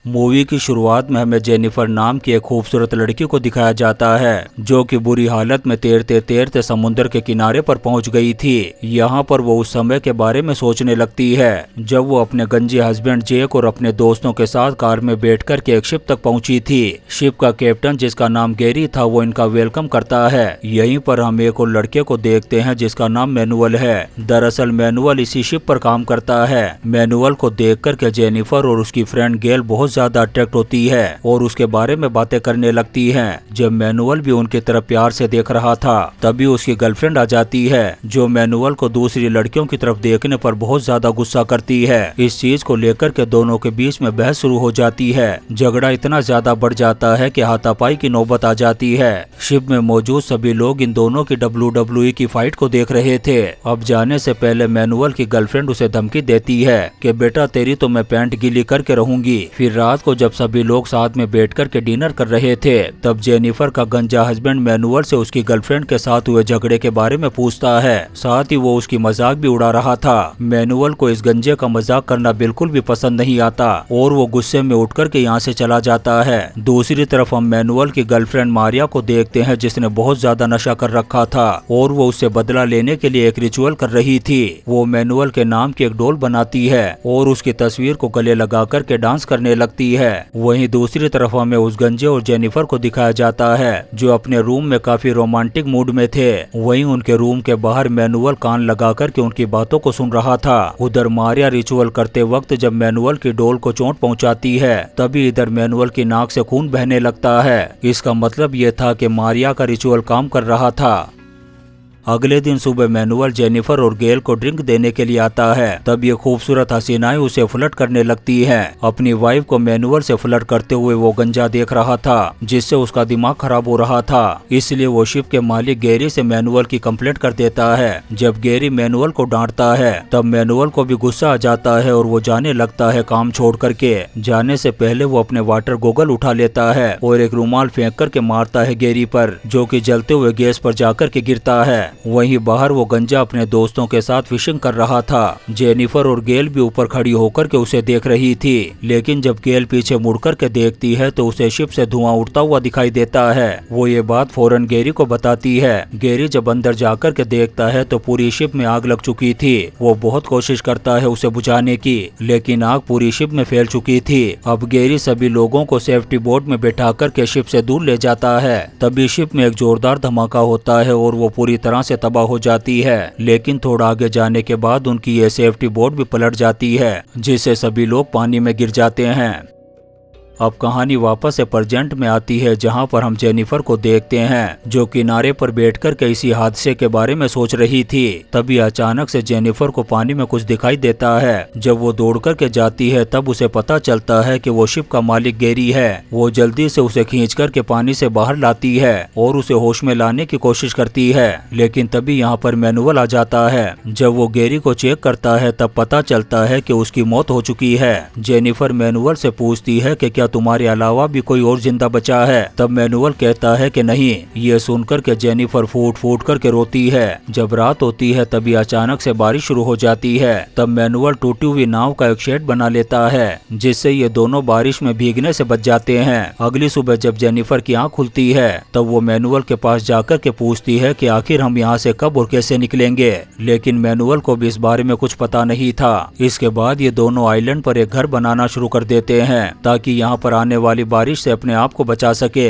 Movie की शुरुआत में हमें जेनिफर नाम की एक खूबसूरत लड़की को दिखाया जाता है जो कि बुरी हालत में तैरते तैरते समुद्र के किनारे पर पहुंच गई थी। यहाँ पर वो उस समय के बारे में सोचने लगती है जब वो अपने गंजे हस्बैंड जेक और अपने दोस्तों के साथ कार में बैठकर के एक शिप तक पहुंची थी। शिप का कैप्टन जिसका नाम गैरी था वो इनका वेलकम करता है। यहीं पर हम एक और लड़के को देखते हैं जिसका नाम मैनुअल है। दरअसल मैनुअल इसी शिप पर काम करता है। मैनुअल को देख कर के जेनिफर और उसकी फ्रेंड गेल बहुत ज्यादा अट्रैक्ट होती है और उसके बारे में बातें करने लगती हैं। जब मैनुअल भी उनकी तरफ प्यार से देख रहा था तभी उसकी गर्लफ्रेंड आ जाती है जो मैनुअल को दूसरी लड़कियों की तरफ देखने पर बहुत ज्यादा गुस्सा करती है। इस चीज को लेकर के दोनों के बीच में बहस शुरू हो जाती है। झगड़ा इतना ज्यादा बढ़ जाता है कि हाथापाई की नौबत आ जाती है। शिप में मौजूद सभी लोग इन दोनों की WWE की फाइट को देख रहे थे। अब जाने से पहले मैनुअल की गर्लफ्रेंड उसे धमकी देती है कि बेटा तेरी तो मैं पैंट गीली करके रहूंगी। फिर रात को जब सभी लोग साथ में बैठकर के डिनर कर रहे थे तब जेनिफर का गंजा हस्बैंड मैनुअल से उसकी गर्लफ्रेंड के साथ हुए झगड़े के बारे में पूछता है। साथ ही वो उसकी मजाक भी उड़ा रहा था। मैनुअल को इस गंजे का मजाक करना बिल्कुल भी पसंद नहीं आता और वो गुस्से में उठकर के यहाँ से चला जाता है। दूसरी तरफ हम मैनुअल की गर्लफ्रेंड मारिया को देखते हैं जिसने बहुत ज्यादा नशा कर रखा था और वो उससे बदला लेने के लिए एक रिचुअल कर रही थी। वो मैनुअल के नाम की एक डॉल बनाती है और उसकी तस्वीर को गले लगा कर के डांस करने लगती है। वहीं दूसरी तरफ हमें उस गंजे और जेनिफर को दिखाया जाता है जो अपने रूम में काफी रोमांटिक मूड में थे। वहीं उनके रूम के बाहर मैनुअल कान लगा कर के उनकी बातों को सुन रहा था। उधर मारिया रिचुअल करते वक्त जब मैनुअल की डोल को चोट पहुंचाती है तभी इधर मैनुअल की नाक से खून बहने लगता है। इसका मतलब ये था कि मारिया का रिचुअल काम कर रहा था। अगले दिन सुबह मैनुअल जेनिफर और गेल को ड्रिंक देने के लिए आता है। तब ये खूबसूरत हसीनाएं उसे फ्लर्ट करने लगती हैं। अपनी वाइफ को मैनुअल से फ्लर्ट करते हुए वो गंजा देख रहा था जिससे उसका दिमाग खराब हो रहा था। इसलिए वो शिप के मालिक गैरी से मैनुअल की कंप्लेंट कर देता है। जब गैरी मैनुअल को डांटता है तब मैनुअल को भी गुस्सा आ जाता है और वो जाने लगता है काम छोड़ करके। जाने से पहले वो अपने वाटर गोगल उठा लेता है और एक रुमाल फेंक करके मारता है गैरी पर जो कि जलते हुए गैस पर जाकर के गिरता है। वहीं बाहर वो गंजा अपने दोस्तों के साथ फिशिंग कर रहा था। जेनिफर और गेल भी ऊपर खड़ी होकर के उसे देख रही थी लेकिन जब गेल पीछे मुड़कर के देखती है तो उसे शिप से धुआं उड़ता हुआ दिखाई देता है। वो ये बात फौरन गैरी को बताती है। गैरी जब अंदर जाकर के देखता है तो पूरी शिप में आग लग चुकी थी। वो बहुत कोशिश करता है उसे बुझाने की लेकिन आग पूरी शिप में फैल चुकी थी। अब गैरी सभी लोगों को सेफ्टी बोट में बैठा कर के शिप से दूर ले जाता है। तभी शिप में एक जोरदार धमाका होता है और वो पूरी तरह से तबाह हो जाती है। लेकिन थोड़ा आगे जाने के बाद उनकी ये सेफ्टी बोट भी पलट जाती है जिससे सभी लोग पानी में गिर जाते हैं। अब कहानी वापस से प्रेजेंट में आती है जहां पर हम जेनिफर को देखते हैं जो किनारे पर बैठकर के इसी हादसे के बारे में सोच रही थी। तभी अचानक से जेनिफर को पानी में कुछ दिखाई देता है। जब वो दौड़ कर के जाती है तब उसे पता चलता है कि वो शिप का मालिक गैरी है। वो जल्दी से उसे खींच कर के पानी से बाहर लाती है और उसे होश में लाने की कोशिश करती है लेकिन तभी यहाँ पर मैनुअल आ जाता है। जब वो गैरी को चेक करता है तब पता चलता है कि उसकी मौत हो चुकी है। जेनिफर मैनुअल से पूछती है कि क्या तुम्हारे अलावा भी कोई और जिंदा बचा है? तब मैनुअल कहता है कि नहीं। ये सुनकर के जेनिफर फूट फूट करके रोती है। जब रात होती है तभी अचानक से बारिश शुरू हो जाती है। तब मैनुअल टूटी हुई नाव का एक शेड बना लेता है जिससे ये दोनों बारिश में भीगने से बच जाते हैं। अगली सुबह जब जेनिफर की आंख खुलती है तब वो मैनुअल के पास जाकर के पूछती है कि आखिर हम यहाँ से कब और कैसे निकलेंगे। लेकिन मैनुअल को भी इस बारे में कुछ पता नहीं था। इसके बाद ये दोनों आइलैंड पर एक घर बनाना शुरू कर देते हैं ताकि यहाँ पर आने वाली बारिश से अपने आप को बचा सके।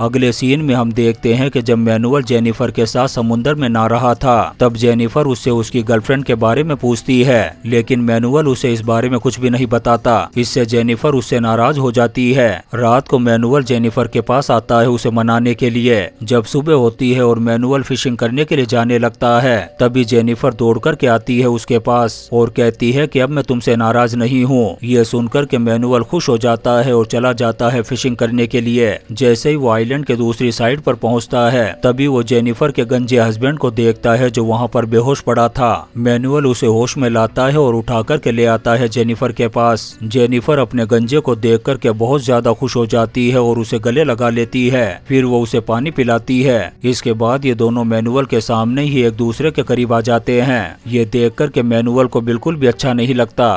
अगले सीन में हम देखते हैं कि जब मैनुअल जेनिफर के साथ समुद्र में नहा रहा था तब जेनिफर उससे उसकी गर्लफ्रेंड के बारे में पूछती है लेकिन मैनुअल उसे इस बारे में कुछ भी नहीं बताता। इससे जेनिफर उससे नाराज हो जाती है। रात को मैनुअल जेनिफर के पास आता है उसे मनाने के लिए। जब सुबह होती है और मैनुअल फिशिंग करने के लिए जाने लगता है तभी जेनिफर दौड़ कर के आती है उसके पास और कहती है कि अब मैं तुमसे नाराज नहीं हूँ। ये सुनकर के मैनुअल खुश हो जाता है और चला जाता है फिशिंग करने के लिए। जैसे ही वो आइलैंड के दूसरी साइड पर पहुंचता है तभी वो जेनिफर के गंजे हस्बैंड को देखता है जो वहां पर बेहोश पड़ा था। मैनुअल उसे होश में लाता है और उठा कर के ले आता है जेनिफर के पास। जेनिफर अपने गंजे को देख कर के बहुत ज्यादा खुश हो जाती है और उसे गले लगा लेती है। फिर वो उसे पानी पिलाती है। इसके बाद ये दोनों मैनुअल के सामने ही एक दूसरे के करीब आ जाते हैं। ये देख कर के मैनुअल को बिल्कुल भी अच्छा नहीं लगता।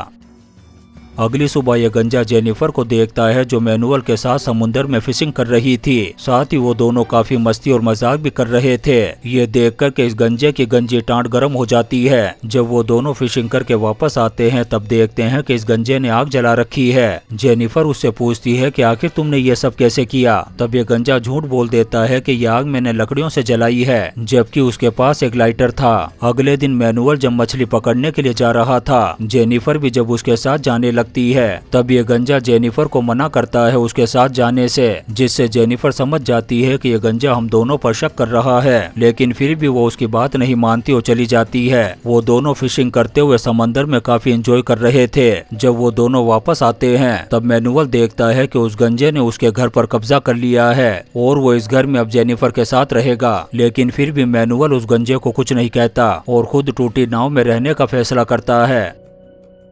अगली सुबह ये गंजा जेनिफर को देखता है जो मैनुअल के साथ समुद्र में फिशिंग कर रही थी। साथ ही वो दोनों काफी मस्ती और मजाक भी कर रहे थे। ये देख कर के इस गंजे की गंजी टांट गर्म हो जाती है। जब वो दोनों फिशिंग करके वापस आते हैं तब देखते हैं कि इस गंजे ने आग जला रखी है। जेनिफर उससे पूछती है कि आखिर तुमने ये सब कैसे किया। तब ये गंजा झूठ बोल देता है कि ये आग मैंने लकड़ियों से जलाई है, जबकि उसके पास एक लाइटर था। अगले दिन मैनुअल जब मछली पकड़ने के लिए जा रहा था, जेनिफर भी जब उसके साथ जाने लगती है तब ये गंजा जेनिफर को मना करता है उसके साथ जाने से, जिससे जेनिफर समझ जाती है कि ये गंजा हम दोनों पर शक कर रहा है। लेकिन फिर भी वो उसकी बात नहीं मानती और चली जाती है। वो दोनों फिशिंग करते हुए समंदर में काफी एंजॉय कर रहे थे। जब वो दोनों वापस आते हैं तब मैनुअल देखता है कि उस गंजे ने उसके घर पर कब्जा कर लिया है और वो इस घर में अब जेनिफर के साथ रहेगा। लेकिन फिर भी मैनुअल उस गंजे को कुछ नहीं कहता और खुद टूटी नाव में रहने का फैसला करता है।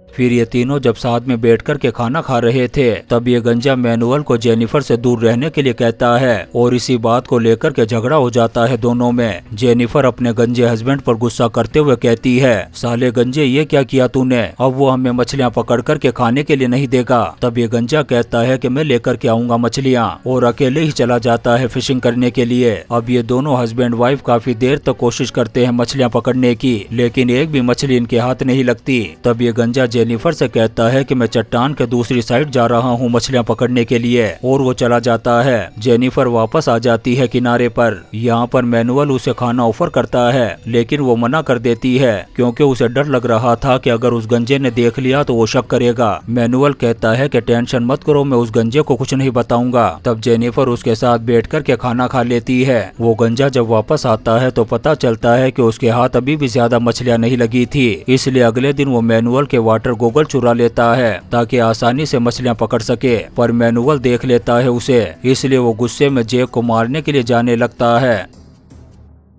फिर ये तीनों जब साथ में बैठकर के खाना खा रहे थे तब ये गंजा मैनुअल को जेनिफर से दूर रहने के लिए कहता है और इसी बात को लेकर के झगड़ा हो जाता है दोनों में। जेनिफर अपने गंजे हस्बैंड पर गुस्सा करते हुए कहती है, साले गंजे ये क्या किया तूने, अब वो हमें मछलियाँ पकड़ कर के खाने के लिए नहीं देगा। तब ये गंजा कहता है कि मैं लेकर के आऊंगा मछलियाँ और अकेले ही चला जाता है फिशिंग करने के लिए। अब ये दोनों हस्बैंड वाइफ काफी देर तक कोशिश करते हैं मछलियाँ पकड़ने की, लेकिन एक भी मछली इनके हाथ नहीं लगती। तब ये गंजा जेनिफर से कहता है कि मैं चट्टान के दूसरी साइड जा रहा हूँ मछलियाँ पकड़ने के लिए और वो चला जाता है। जेनिफर वापस आ जाती है किनारे पर। यहाँ पर मैनुअल उसे खाना ऑफर करता है लेकिन वो मना कर देती है क्योंकि उसे डर लग रहा था कि अगर उस गंजे ने देख लिया तो वो शक करेगा। मैनुअल कहता है कि टेंशन मत करो, मैं उस गंजे को कुछ नहीं बताऊंगा। तब जेनिफर उसके साथ बैठ कर के खाना खा लेती है। वो गंजा जब वापस आता है तो पता चलता है कि उसके हाथ अभी भी ज्यादा मछलियाँ नहीं लगी थी, इसलिए अगले दिन वो मैनुअल के वाटर गोगल चुरा लेता है ताकि आसानी से मछलियां पकड़ सके। पर मैनुअल देख लेता है उसे, इसलिए वो गुस्से में जैक को मारने के लिए जाने लगता है।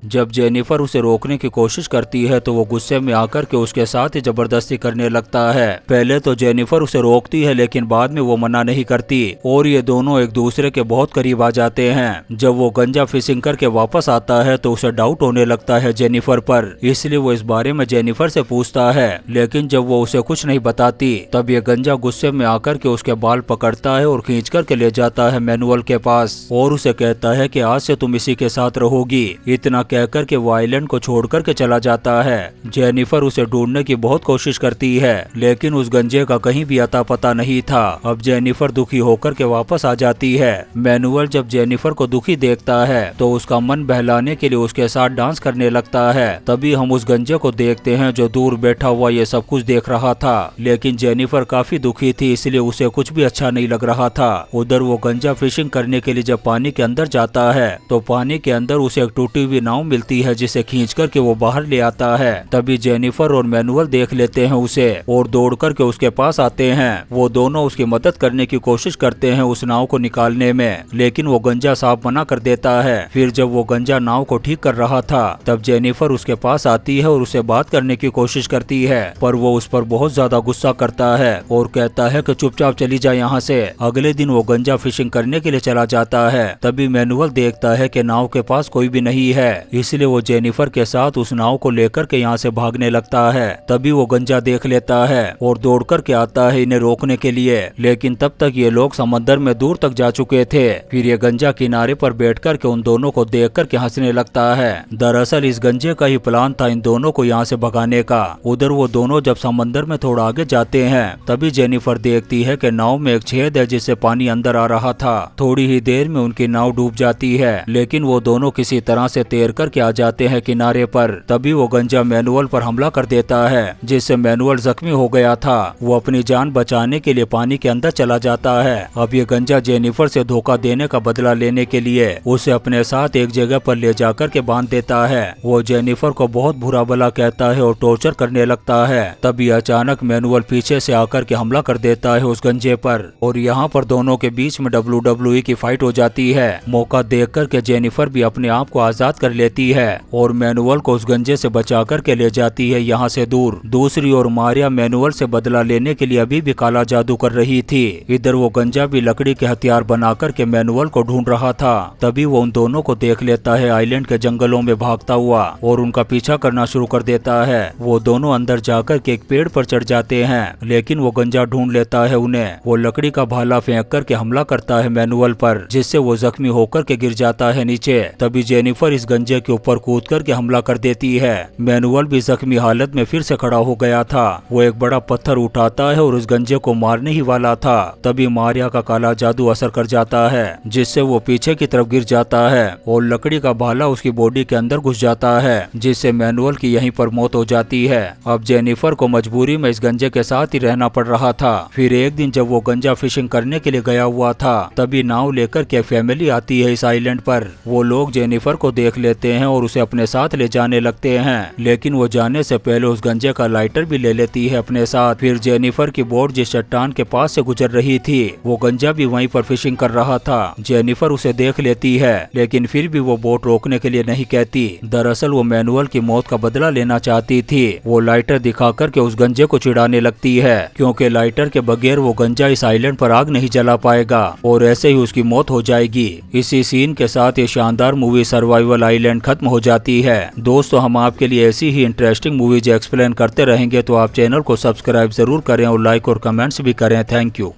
जब जेनिफर उसे रोकने की कोशिश करती है तो वो गुस्से में आकर के उसके साथ ही जबरदस्ती करने लगता है। पहले तो जेनिफर उसे रोकती है लेकिन बाद में वो मना नहीं करती और ये दोनों एक दूसरे के बहुत करीब आ जाते हैं। जब वो गंजा फिशिंग करके वापस आता है तो उसे डाउट होने लगता है जेनिफर पर, इसलिए वो इस बारे में जेनिफर से पूछता है। लेकिन जब वो उसे कुछ नहीं बताती तब ये गंजा गुस्से में आकर के उसके बाल पकड़ता है और खींच करके ले जाता है मैनुअल के पास और उसे कहता है कि आज से तुम इसी के साथ रहोगी। इतना कहकर के वो आइलैंड को छोड़ करके चला जाता है। जेनिफर उसे ढूंढने की बहुत कोशिश करती है लेकिन उस गंजे का कहीं भी अता पता नहीं था। अब जेनिफर दुखी होकर के वापस आ जाती है। मैनुअल जब जेनिफर को दुखी देखता है तो उसका मन बहलाने के लिए उसके साथ डांस करने लगता है। तभी हम उस गंजे को देखते हैं जो दूर बैठा हुआ ये सब कुछ देख रहा था, लेकिन जेनिफर काफी दुखी थी इसलिए उसे कुछ भी अच्छा नहीं लग रहा था। उधर वो गंजा फिशिंग करने के लिए जब पानी के अंदर जाता है तो पानी के अंदर उसे एक टूटी हुई नाव मिलती है जिसे खींच करके वो बाहर ले आता है। तभी जेनिफर और मैनुअल देख लेते हैं उसे और दौड़ करके उसके पास आते हैं। वो दोनों उसकी मदद करने की कोशिश करते हैं उस नाव को निकालने में, लेकिन वो गंजा साफ मना कर देता है। फिर जब वो गंजा नाव को ठीक कर रहा था तब जेनिफर उसके पास आती है और उसे बात करने की कोशिश करती है, पर वो उस पर बहुत ज्यादा गुस्सा करता है और कहता है कि चुपचाप चली जा यहाँ से। अगले दिन वो गंजा फिशिंग करने के लिए चला जाता है। तभी मैनुअल देखता है कि नाव के पास कोई भी नहीं है, इसलिए वो जेनिफर के साथ उस नाव को लेकर के यहाँ से भागने लगता है। तभी वो गंजा देख लेता है और दौड़ कर के आता है इन्हें रोकने के लिए, लेकिन तब तक ये लोग समंदर में दूर तक जा चुके थे। फिर ये गंजा किनारे पर बैठ कर के उन दोनों को देख कर के हंसने लगता है। दरअसल इस गंजे का ही प्लान था इन दोनों को यहाँ से भगाने का। उधर वो दोनों जब समंदर में थोड़ा आगे जाते हैं तभी जेनिफर देखती है कि नाव में एक छेद है जिससे पानी अंदर आ रहा था। थोड़ी ही देर में उनकी नाव डूब जाती है, लेकिन वो दोनों किसी तरह से तैर करके आ जाते हैं किनारे पर। तभी वो गंजा मैनुअल पर हमला कर देता है जिससे मैनुअल जख्मी हो गया था। वो अपनी जान बचाने के लिए पानी के अंदर चला जाता है। अब ये गंजा जेनिफर से धोखा देने का बदला लेने के लिए उसे अपने साथ एक जगह पर ले जाकर के बांध देता है। वो जेनिफर को बहुत बुरा भला कहता है और टॉर्चर करने लगता है। तभी अचानक मैनुअल पीछे से आकर के हमला कर देता है उस गंजे पर और यहाँ पर दोनों के बीच में WWE की फाइट हो जाती है। मौका देख कर के जेनिफर भी अपने आप को आजाद कर लेती है और मैनुअल को उस गंजे से बचा करके ले जाती है यहाँ से दूर। दूसरी ओर मारिया मैनुअल से बदला लेने के लिए अभी भी काला जादू कर रही थी। इधर वो गंजा भी लकड़ी के हथियार बनाकर के मैनुअल को ढूंढ रहा था। तभी वो उन दोनों को देख लेता है आइलैंड के जंगलों में भागता हुआ और उनका पीछा करना शुरू कर देता है। वो दोनों अंदर जाकर के एक पेड़ पर चढ़ जाते हैं, लेकिन वो गंजा ढूंढ लेता है उन्हें। वो लकड़ी का भाला फेंक करके हमला करता है मैनुअल पर, जिससे वो जख्मी होकर के गिर जाता है नीचे। तभी जेनिफर इस गंजे के ऊपर कूद करके हमला कर देती है। मैनुअल भी जख्मी हालत में फिर से खड़ा हो गया था। वो एक बड़ा पत्थर उठाता है और उस गंजे को मारने ही वाला था। तभी मारिया का काला जादू असर कर जाता है, जिससे वो पीछे की तरफ गिर जाता है और लकड़ी का भाला उसकी बॉडी के अंदर घुस जाता है, जिससे मैनुअल की यहीं पर मौत हो जाती है। अब जेनिफर को मजबूरी में इस गंजे के साथ ही रहना पड़ रहा था। फिर एक दिन जब वो गंजा फिशिंग करने के लिए गया हुआ था, तभी नाव लेकर के फैमिली आती है इस आइलैंड पर। वो लोग जेनिफर को देख लेते हैं और उसे अपने साथ ले जाने लगते हैं, लेकिन वो जाने से पहले उस गंजे का लाइटर भी ले लेती है अपने साथ। फिर जेनिफर की बोट जिस चट्टान के पास से गुजर रही थी, वो गंजा भी वहीं पर फिशिंग कर रहा था। जेनिफर उसे देख लेती है, लेकिन फिर भी वो बोट रोकने के लिए नहीं कहती। दरअसल वो मैनुअल की मौत का बदला लेना चाहती थी। वो लाइटर दिखा करके उस गंजे को चिढ़ाने लगती है, क्योंकि लाइटर के बगैर वो गंजा इस आइलैंड पर आग नहीं जला पाएगा और ऐसे ही उसकी मौत हो जाएगी। इसी सीन के साथ ये शानदार मूवी सर्वाइवल आइलैंड खत्म हो जाती है। दोस्तों, हम आपके लिए ऐसी ही इंटरेस्टिंग मूवीज एक्सप्लेन करते रहेंगे, तो आप चैनल को सब्सक्राइब जरूर करें और लाइक और कमेंट्स भी करें। Thank you.